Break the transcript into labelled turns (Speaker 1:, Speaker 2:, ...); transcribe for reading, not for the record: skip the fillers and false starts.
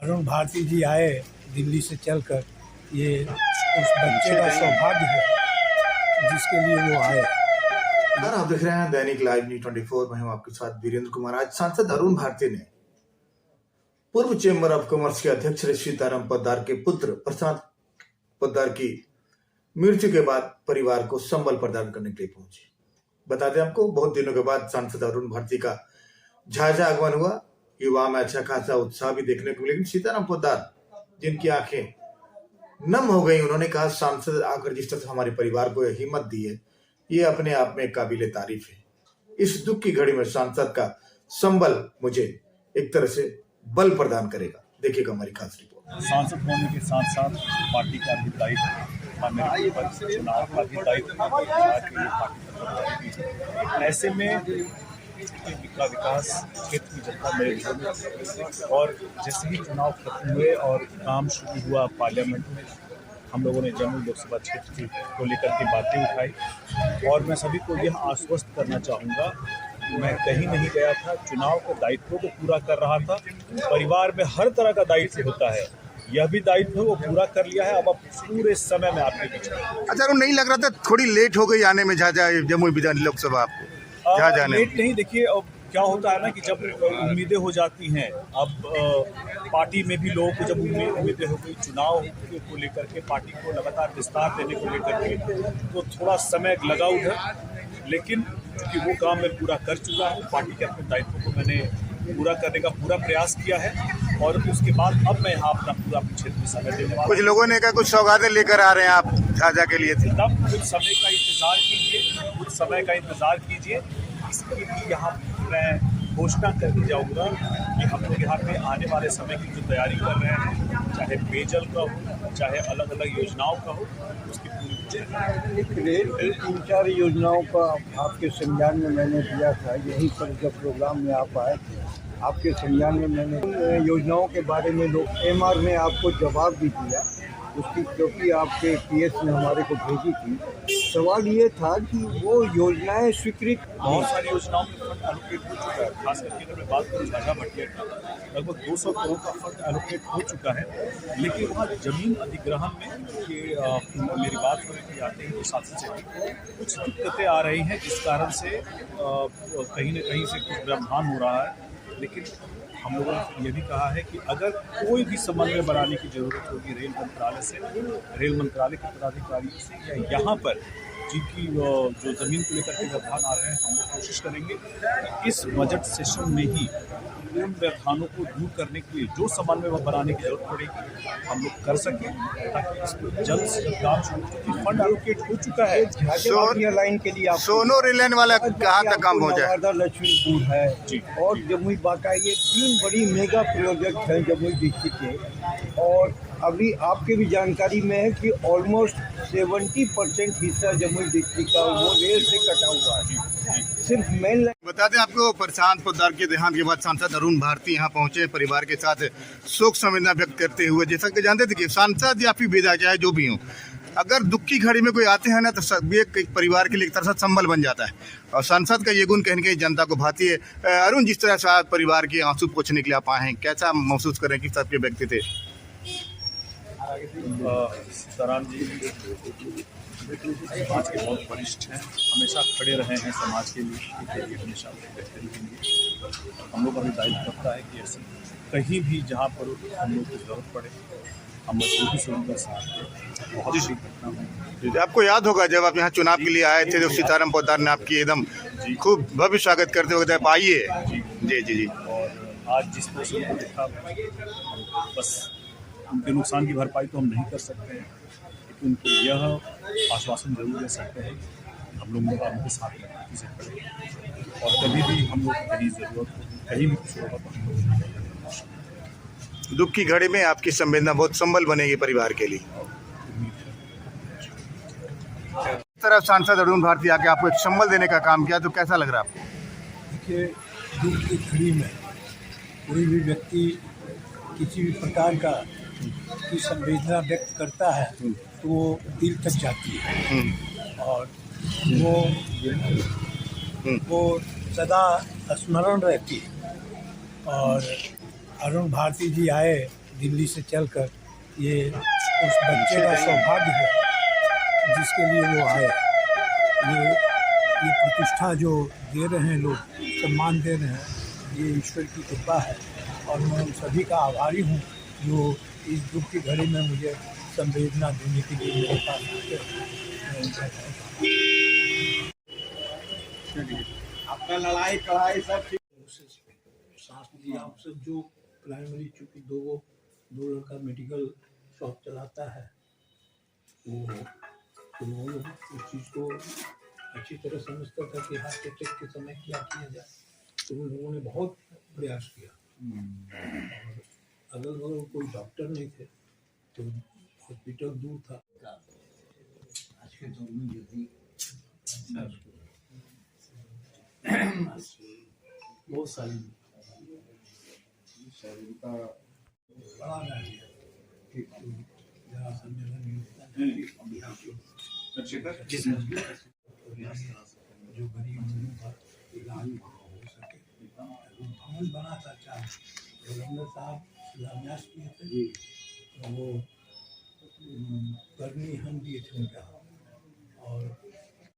Speaker 1: अरुण भारती जी आए दिल्ली से चलकर, ये उस बच्चे का सौभाग्य है जिसके लिए वो आए।
Speaker 2: सर, आप देख रहे हैं दैनिक लाइव न्यूज 24। मैं हूं आपके साथ वीरेंद्र कुमार। आज सांसद अरुण भारती ने पूर्व चेंबर ऑफ कॉमर्स के अध्यक्ष श्री सीताराम पोद्दार के पुत्र प्रशांत पोद्दार की मृत्यु के बाद परिवार को संबल प्रदान करने के लिए पहुंचे। बता दें आपको, बहुत दिनों के बाद सांसद अरुण भारती का झाझा आगमन हुआ। युवा में अच्छा खासा उत्साह भी देखने को मिला, लेकिन सीताराम पोद्दार जिनकी आंखें नम हो गई, उन्होंने कहा सांसद आकर जिस तरह से हमारे परिवार को हिम्मत दी है, ये अपने आप में काबिले तारीफ है। इस दुख की घड़ी में सांसद का संबल मुझे एक तरह से बल प्रदान करेगा। देखिएगा हमारी खास रिपोर्ट।
Speaker 3: सांसद होने के साथ साथ पार्टी का भी दायित्व, मेरे ऊपर चुनाव का भी दायित्व। ऐसे में का विकास क्षेत्र की जनता मेरे लिए, और जैसे ही चुनाव खत्म हुए और काम शुरू हुआ पार्लियामेंट में, हम लोगों ने जमुई लोकसभा क्षेत्र को लेकर के बातें उठाई। और मैं सभी को यह आश्वस्त करना चाहूँगा, मैं कहीं नहीं गया था, चुनाव के दायित्व को पूरा कर रहा था। परिवार में हर तरह का दायित्व होता है, यह भी दायित्व वो पूरा कर लिया है। अब पूरे समय में आपके बीच में।
Speaker 4: अच्छा, वो नहीं लग रहा था थोड़ी लेट हो गई आने में झाझा जमुई विधान लोकसभा आपको?
Speaker 3: लेट नहीं, देखिए अब क्या होता है ना कि जब उम्मीदें हो जाती हैं, अब पार्टी में भी लोगों को जब उम्मीदें हो गई चुनाव को लेकर के, पार्टी को लगातार विस्तार देने को लेकर के, तो थोड़ा समय लगा उधर। लेकिन क्योंकि वो काम मैं पूरा कर चुका हूँ, पार्टी के अपने दायित्व को मैंने पूरा करने का पूरा प्रयास किया है, और उसके बाद अब मैं यहाँ अपना पूरा क्षेत्र में समय देने वाला।
Speaker 4: कुछ लोगों ने कहा कुछ सौगातें लेकर आ रहे हैं आप झाझा के लिए?
Speaker 3: तब कुछ समय का इंतजार कीजिए, कुछ समय का इंतजार कीजिए। इसके लिए यहाँ मैं घोषणा करके जाऊँगा कि हम लोग यहाँ पे आने वाले समय की जो तैयारी कर रहे हैं, चाहे पेयजल का हो, चाहे अलग अलग योजनाओं का हो, उसकी पूरी
Speaker 1: 3-4 योजनाओं का आपके संज्ञान में मैंने दिया था। यहीं पर जब प्रोग्राम में आप आए थे, आपके संज्ञान में मैंने योजनाओं के बारे में MR ने आपको जवाब भी दिया उसकी, क्योंकि आपके PS ने हमारे को भेजी थी। सवाल ये था कि वो योजनाएं स्वीकृत,
Speaker 3: बहुत सारी योजनाओं में फंड एलोकेट हो चुका है। खास करके अगर मैं बात करूँ झाझा भटिया का, लगभग 200 करोड़ का फंड एलोकेट हो चुका है। लेकिन वहाँ जमीन अधिग्रहण में मेरी बात हो रही थी आते ही शासन से कुछ दिक्कतें आ रही हैं, जिस कारण से कहीं न कहीं से कुछ व्यवधान हो रहा है। लेकिन हम लोगों ने यह भी कहा है कि अगर कोई भी समन्वय बनाने की जरूरत होगी रेल मंत्रालय से, रेल मंत्रालय के पदाधिकारियों से, या यहाँ पर जिनकी जो ज़मीन को लेकर के व्यवधान आ रहे हैं, हम लोग कोशिश करेंगे कि इस बजट सेशन में ही उन व्यवधानों को दूर करने के लिए जो समन्वय बनाने की जरूरत पड़ेगी हम लोग कर सकें, ताकि इस पर जल्द से जल्द काम शुरू हो। फंड एलोकेट हो चुका है।
Speaker 1: लाइन के लिए
Speaker 4: सोनो रेल लाइन वाला कहाँ तक काम हो जाए?
Speaker 1: लक्ष्मीपुर है
Speaker 3: जी,
Speaker 1: और जमुई बाका, ये 3 बड़ी मेगा प्रोजेक्ट हैं जमुई डिस्ट्रिक्ट के। और अभी आपके भी जानकारी में है कि ऑलमोस्ट 70% हिस्सा जमुई डिस्ट्रिक्ट का वो रेल से कटा हुआ है। सिर्फ मेन लाइन।
Speaker 4: बता दें आपको, प्रशांत पोद्दार के देहांत के बाद सांसद अरुण भारती यहाँ पहुंचे, परिवार के साथ शोक संवेदना व्यक्त करते हुए। जैसा कि जानते थे कि सांसद या फिर विधायक चाहे जो भी हो, अगर दुख की घड़ी में कोई आते हैं ना, तो सब एक परिवार के लिए एक तरह से संबल बन जाता है। और सांसद का ये गुण कहीं कहीं जनता को भाती है। अरुण, जिस तरह से आप परिवार के आंसू पोंछने के लिए आप आए हैं, कैसा महसूस करें कि सबके व्यक्ति थे?
Speaker 3: सीताराम जी समाज के बहुत वरिष्ठ हैं, हमेशा खड़े रहे हैं समाज के लिए, हमेशा हम लोग का भी दायित्व करता है कि ऐसे कहीं भी जहाँ पर हम लोग की जरूरत पड़े, हम मजबूती से उनका साथ दें। बहुत सी घटना है।
Speaker 4: आपको याद होगा जब आप यहाँ चुनाव के लिए आए थे, तो सीताराम पोद्दार ने आपकी एकदम खूब भव्य स्वागत करते हुए आइए। जी जी जी।
Speaker 3: और आज जिस पोषण को देखा, बस उनके नुकसान की भरपाई तो हम नहीं कर सकते हैं, लेकिन उनको यह आश्वासन जरूर दे सकते हैं कि हम लोग उनके साथ मजबूती से खड़े, और कभी भी हम लोग कहीं ज़रूरत हो, कहीं भी कुछ होगा तो हम लोग
Speaker 4: दुख की घड़ी में आपकी संवेदना बहुत संबल बनेगी परिवार के लिए। इस तरह सांसद अरुण भारती आके आपको एक संबल देने का काम किया, तो कैसा लग रहा है आपको?
Speaker 1: देखिए, दुख की घड़ी में कोई भी व्यक्ति किसी भी प्रकार का की संवेदना व्यक्त करता है तो वो दिल तक जाती है, और वो सदा स्मरण रहती है। और अरुण भारती जी आए
Speaker 5: दिल्ली से चलकर ये उस बच्चे का सौभाग्य है जिसके लिए वो आए। ये प्रतिष्ठा जो दे रहे हैं लोग, सम्मान दे रहे हैं, ये ईश्वर की कृपा है और मैं उन सभी का आभारी हूँ जो इस दुख की घड़ी में मुझे संवेदना देने के लिए मेरे पास आते हैं।
Speaker 1: आपका लड़ाई कढ़ाई सब
Speaker 5: सांस ली आप सब जो प्राइमरी, चूँकि दो लड़का मेडिकल शॉप चलाता है, वो उस चीज़ को अच्छी तरह समझता था कि हार्ट अटैक के समय क्या किया जाए, तो उन लोगों ने बहुत प्रयास किया। और अगल बगल कोई डॉक्टर नहीं थे तो हॉस्पिटल दूर था। आज के दौर में जो भी बहुत सारी बड़ा नहीं है, जरा सा मेरा जो गरीब लोगों का इलाज वहाँ हो सके। भवन बना था चार, गवर्नर साहब शिलान्यास किए थे, तो वो करनी हम दिए थे उनका, और